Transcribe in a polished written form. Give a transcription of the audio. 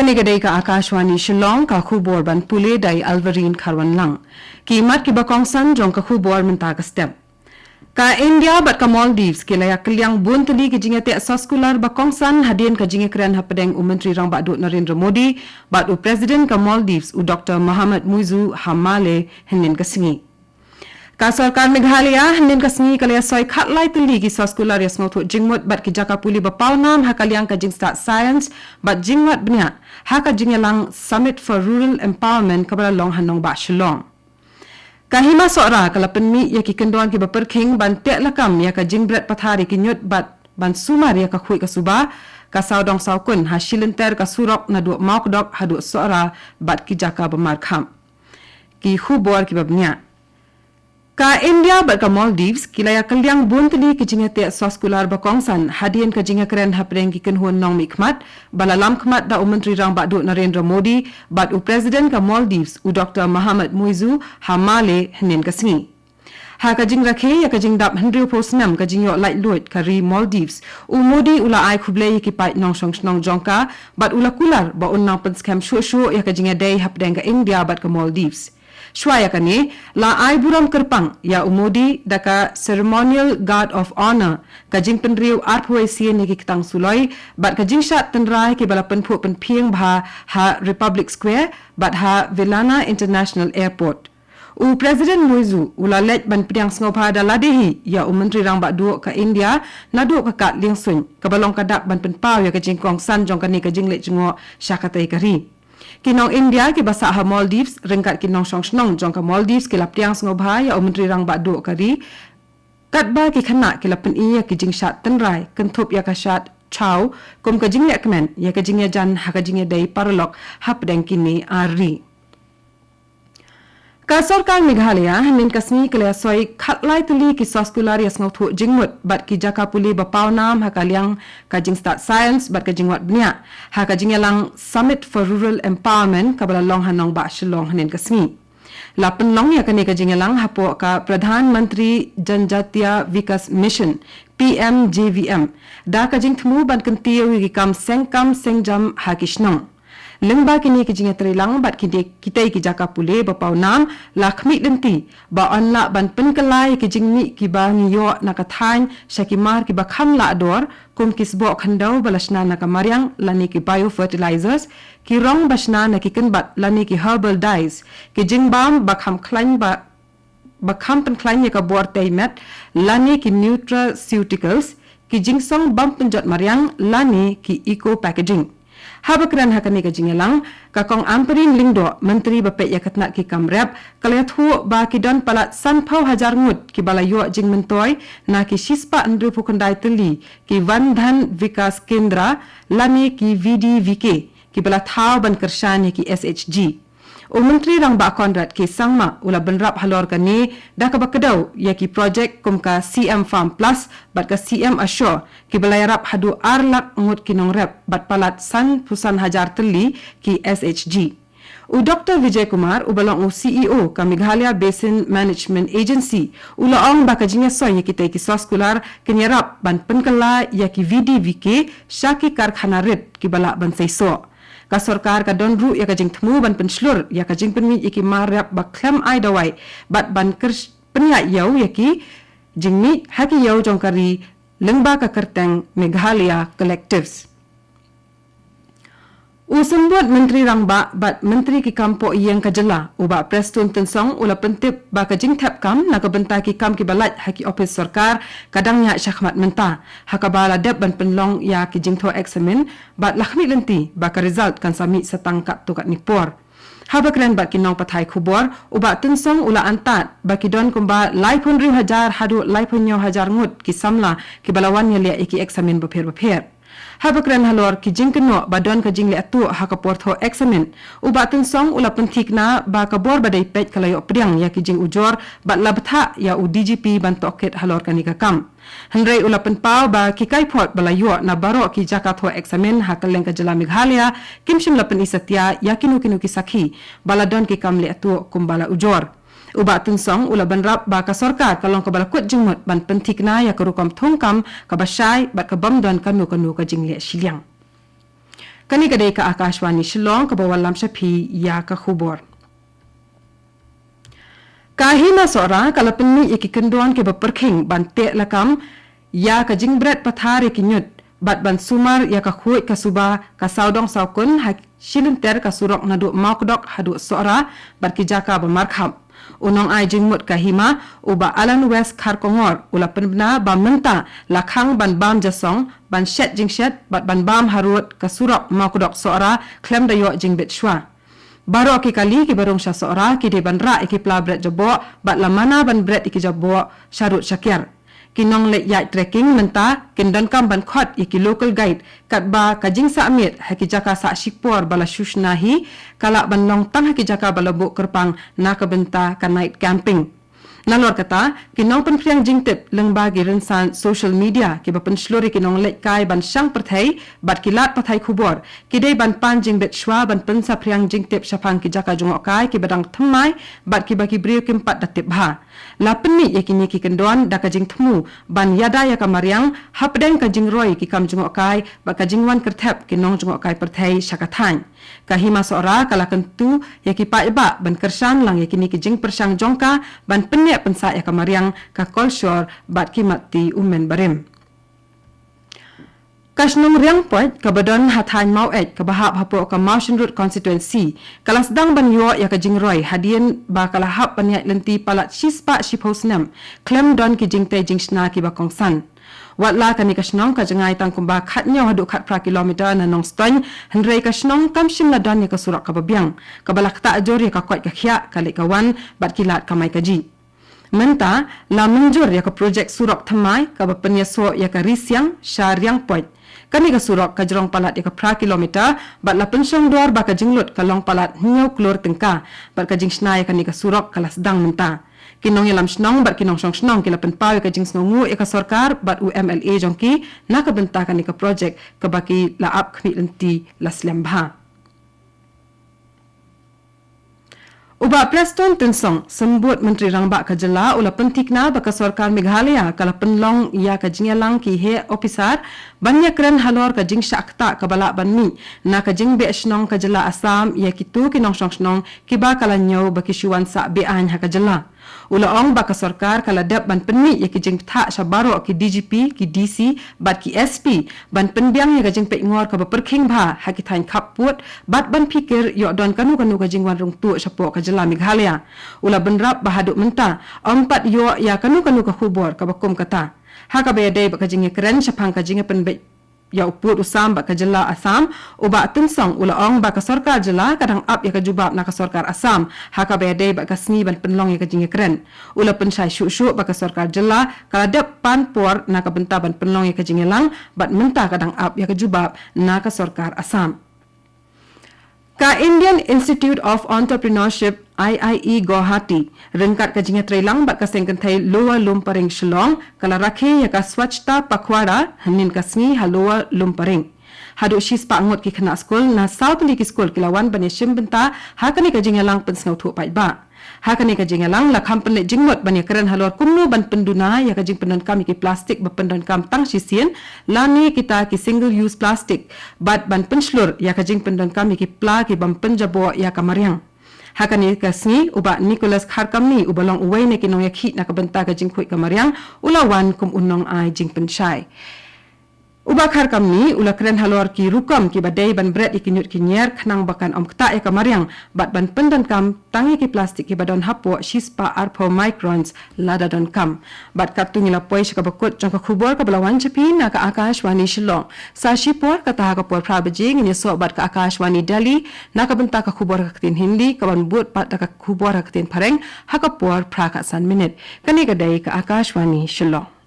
Kani gadai ka Akashwani Shillong ka khubor ban pule dai Alvarin Kharwan lang. Kimat ki bakongsan jong ka khubor menta ka step. Ka India bat ka Maldives kilaya kelyang buntali ki jinga te asaskular bakongsan hadien ka jinga kren hapadeng Menteri Rang Bak Dut Narendra Modi bat u Presiden ka Maldives u Dr. Mohammed Muizu Hamale henin ka singi. Ka sarkar Meghalaya henin ka singi kalaya soy khatlai tali ki asaskular yas ngotho jingmut bat ki jaka puli bapau nam hakalyang ka jing start science bat jingwat bnya haka jingalang Summit for Rural Empowerment kabala long hanong ba Shillong. Kahima sora kala penmi ya ki kendon ki baperking ban tek lakam ya ka jingbret pathari ki nyut bat ban sumar ya ka khui ka suba ka saudong saukun ha shilenter ka surok na du maukdok hadu sora bat ki jaka bamar kham ki khubor ki babnya. Ka India bat ka Maldives kilaya kelyang buntali ki jinga te soskular bakongsan hadien ka jinga keren hapreng ki kenhuan nong mikmat balalam khmat da Menteri Rang Bak Dut Narendra Modi bat u Presiden ka Maldives u Dr. Mohammed Muizu Hamale henin ka singi. Ha ka jing rakhe ya ka jing dap hendriu posnam ka jing yo light loit ka ri Maldives u Modi ula ai khuble ki pai nong song snong jongka bat ula kular ba unnang pen scam shu ya ka jinga day hapreng ka India bat ka Maldives. Shwaya kani la ai buram kerpang ya umodi daka ceremonial guard of honor kajing penriu arphuai sien ni kitang suloi bat kajing shat tenrai ke bala penphu penpieng bha ha Republic Square bat ha Villana International Airport. U Presiden Muizu ulalet ban piang sngopa daladehi ya Menteri Rang Bak Dut ka India nadu ka kat lingsun kabalong kadak ban penpau ya kajing kongsan jong kani kajing let jengo syakatai kari. Kinong India ki basa ha Maldives rengkat kinong song jong ka Maldives ki laptiang sngoba ya Menteri Rang Bak Dut kari kat ba ki khana ki lapen iya ki jing shat tenrai kentup ya ka shat chau kum ka jing lekmen ya ka jing ya jan ha ka jing ya dai parlok hap deng kini ari. Ka sarkar Meghalaya henin kasmi kelaya soi khatlai tuli ki soskular yas ngothu jingmut bat ki jaka puli bapau nam hakalyang ka jing start science bat ka jingwat bnya ha ka jingalang Summit for Rural Empowerment kabala long hanong ba Shillong henin kasmi. Lapen long ya kani ka jingalang hapo ka Pradhan Mantri Janjatiya Vikas Mission PMJVM da ka jing thmu ban kantiu ki kam sengjam ha kishnong. Lengba kini ki jinga trilang bat kitai ki jaka pule bapau nam lakhmi denti ba onla ban penkelai ki jingmi ki ba ngiyo nakathang shakimar ki bakham la ador kum kisbo khandau balashna nakamaryang lani ki biofertilizers ki rong bashna nakiken bat lani ki herbal dyes ki jingbam bakham klain ba bakham pen klain ya ka bor taimet lani ki nutraceuticals ki jingsong bam penjot maryang lani ki eco packaging. Habakran hakani ka jingalang kakong amperin lingdo menteri bapek ya katna ki kamrep kalayat hu ba ki don palat sanpau hajar ngut ki balayo jing mentoy na ki shispa andru pukandai teli ki Vandhan Vikas Kendra lani ki VDVK ki bala thau ban kershani ki SHG. O Menteri Rang Bak Konrad ki sangma ula benrap halor kani dah ka bakadau ya ki projek kum ka CM Farm Plus bat ka CM Assure ki belayarap hadu arlak ngut kinong rep bat palat san pusan hajar teli ki SHG. U Dr. Vijay Kumar u balong u CEO ka Meghalaya Basin Management Agency ula ong baka jinga soy ya kita ki soskular kenyarap ban penkala ya ki VDVK syaki karkhana rit ki balak ban saiso. Ka sarkar ka donru ya ka jing thmu ban penslur ya ka jing penmi iki marap baklem ai dawai bat ban kers penya yau ya ki jingmi haki yau jongkari lengba ka kerteng Meghalaya Collectives. Usembut Menteri Rang Bak bat Menteri ki kampo yang kajela uba prestun tensong ula pentip ba ka jing tap kam na ka benta ki kam ki balat haki office sarkar kadangnya syahmat menta hakabala dep ban penlong ya ki jing tho examen bat lakhmi lenti ba ka result kan sami setangkat tukat nipor. Habakran bat kinong pathai khubor uba tensong ula antat ba ki don kumba laipun riu hajar hadu laipun nyaw hajar ngut ki samla ki balawan ya iki examen bapher. Habakran halor ki jingkeno badon ka jingle atu hakaportho examen uba tensong ula pentik na ba kabor badai pet kalayo priang ya ki jing ujor bat labtha ya u DGP ban toket halor kani ka kam handrai ula penpau ba ki kaipot balayo na baro ki jakatho examen hakaleng ka jela Meghalaya kimshim la pen isatya ya kinu ki sakhi baladon ki kamle atu kumbala ujor. Uba tunsong ula banrap ba ka sarkar kalong ka balakut jingmut ban pentik na ya karukom thongkam ka basai bat ka bamdon kanu ka jingle shiliang. Kani kadai ka Akashwani Shillong ka bawalam Shapi ya ka khubor. Kahina sora kala penni iki kenduan ke beperking ban te lakam ya ka jingbret pathare kinyut bat ban sumar ya ka khui ka suba ka saudong saukun ha shilinter ka surok nadu maukdok hadu sora bat ki jaka ba markham unong ai jingmut ka hima uba Alan West Kharkongor ula penbna ba menta lakhang ban bam jasong ban shet jingshet bat ban bam harut ka surok maukdok sora klem dayo jingbet shwa Baro ki kali ki barong sya sora ki de ban ra ki pla bret jabo bat lamana ban bret ki jabo syarut syakir kinong le yai trekking menta kindan kam ban khot ki local guide kat ba kajing sa amit ha ki jaka sa shikpor bala shushnahi kala ban long tang ha ki jaka bala bu kerpang na ka benta ka night camping Nalor kata, kinong penpriang jingtip leng bagi rensan social media ki bapen sluri kinong lek kai ban syang perthai bat kilat pathai khubor kidai ban pan jingbet shwa ban pensa priang jingtip syapang ki jaka jungok kai ki badang thamai bat ki bagi brio kimpat datip bha la penni yakini ki kendon da ka jing thmu ban yada ya kamariang hapdeng ka jing roi ki kam jungok kai ba ka jingwan kerthep kinong jungok kai perthai syakathan kahima sora kala kentu yaki pa iba ban kersan lang yakini ki jing persang jongka ban penni pensa ya kamariang ka kolshor bat kimati umen barim Kasnong riang poit kabadon hathan mau ka bahap hapo ka Mountain Road constituency kalas dang ban yo ya ka jingroi hadien ba kala hap panyai lenti palat shispa shiposnam klem don ki jingte jingshna ki ba kongsan Watla kani kasnong ka jangai tang kumba khatnyo hadu khat pra kilometer na nong stoin hendrei kasnong kamshim na don ya ka surak ka babyang kabalak ta ajor ya ka kwat ka khya kali kawan bat kilat kamai kaji Menta la menjur ya ka projek surok thamai ka bapenya so ya ka risyang syariang point kani ka surok ka jrong palat ya ka pra kilometer bat la pensyong dor ba ka jinglut ka long palat nyau klor tengka bat ka jingsna ya kani ka surok kalas dang menta kinong yalam snong bat kinong song snong kila penpaw ya ka jingsnongu ya ka sarkar bat UMLA jongki na ka benta kani ka projek ka baki la ap khmi lenti laslembha Uba Preston Tensong sembut Menteri Rangba Kajala ula pentikna baka Sarkar Meghalaya kala penlong ia ka jingalang ki he officer banyak keren halor ka jing syakta ka bala banmi na ka jing be snong Kajala Assam ia kitu kinong song snong kiba kala nyau baki syuan sa be an ha Kajala ula ong baka Sarkar kala dap ban penmi ia ki jing tha sabaro ki DGP ki DC bat ki SP ban penbiang ia ka jing pe ngor ka berking bha ha ki thain khaput bat ban pikir yo don kanu ka jing wan rung tu sapo ka Jela Meghalaya ula benrap bahaduk menta empat yo ya kanu ka khubor ka bakum kata ha ka bayadai baka jinge keren syapang ka jinge penbe ya uput usam baka Jela Assam uba tensong ula ong baka Sarkar Jela kadang ap ya ka jubab na ka Sarkar Assam ha ka bayadai baka sni ban penlong ya ka jinge keren ula pensai syuk baka Sarkar Jela kala dep pan por na ka benta ban penlong ya ka jinge lang bat menta kadang ap ya ka jubab na ka Sarkar Assam Ka Indian Institute of Entrepreneurship IIE Guwahati rengkat ka jinga trailang bat ka sengkenthai Lower Lumparing Shillong kala rakhe ya ka swachhta pakhwara hanin kasni ha Lower Lumparing hadu shispa angot ki khana school na South Lake School kilawan bane shimbenta hakani ka jinga lang pensngau thu pai ba hakani ka jinga lang la khampen jingmot bane karen halor kumnu ban penduna ya ka jing pendan kam ki plastik ba pendan kam tang sisien lani kita ki single use plastic bat ban penslur ya ka jing pendan kam ki pla ki bam penjabo ya ka mariang hakani kasni uba Nicholas Kharkamni ubalong uway ne kinong yakhi na ka benta ka jing khoi ka mariang ulawan kum unong ai jing penshai Uba Kharkamni ula keren halor ki rukam ki badai ban bret ikinyut kinyer khnang bakan om kta e kamariang bat ban pendan kam tangi ki plastik ki badon hapo shispa arpo microns lada don kam bat katungi la poi ka bakut jong ka khubor ka balawan chapi na ka Akashwani Shillong sa shipor ka ta ka por prabajing ni so bat ka Akashwani Delhi na ka benta ka khubor ka tin Hindi ka ban but pat ka khubor ka tin Pareng ha ka por pra ka san minute kani ka dai ka Akashwani Shillong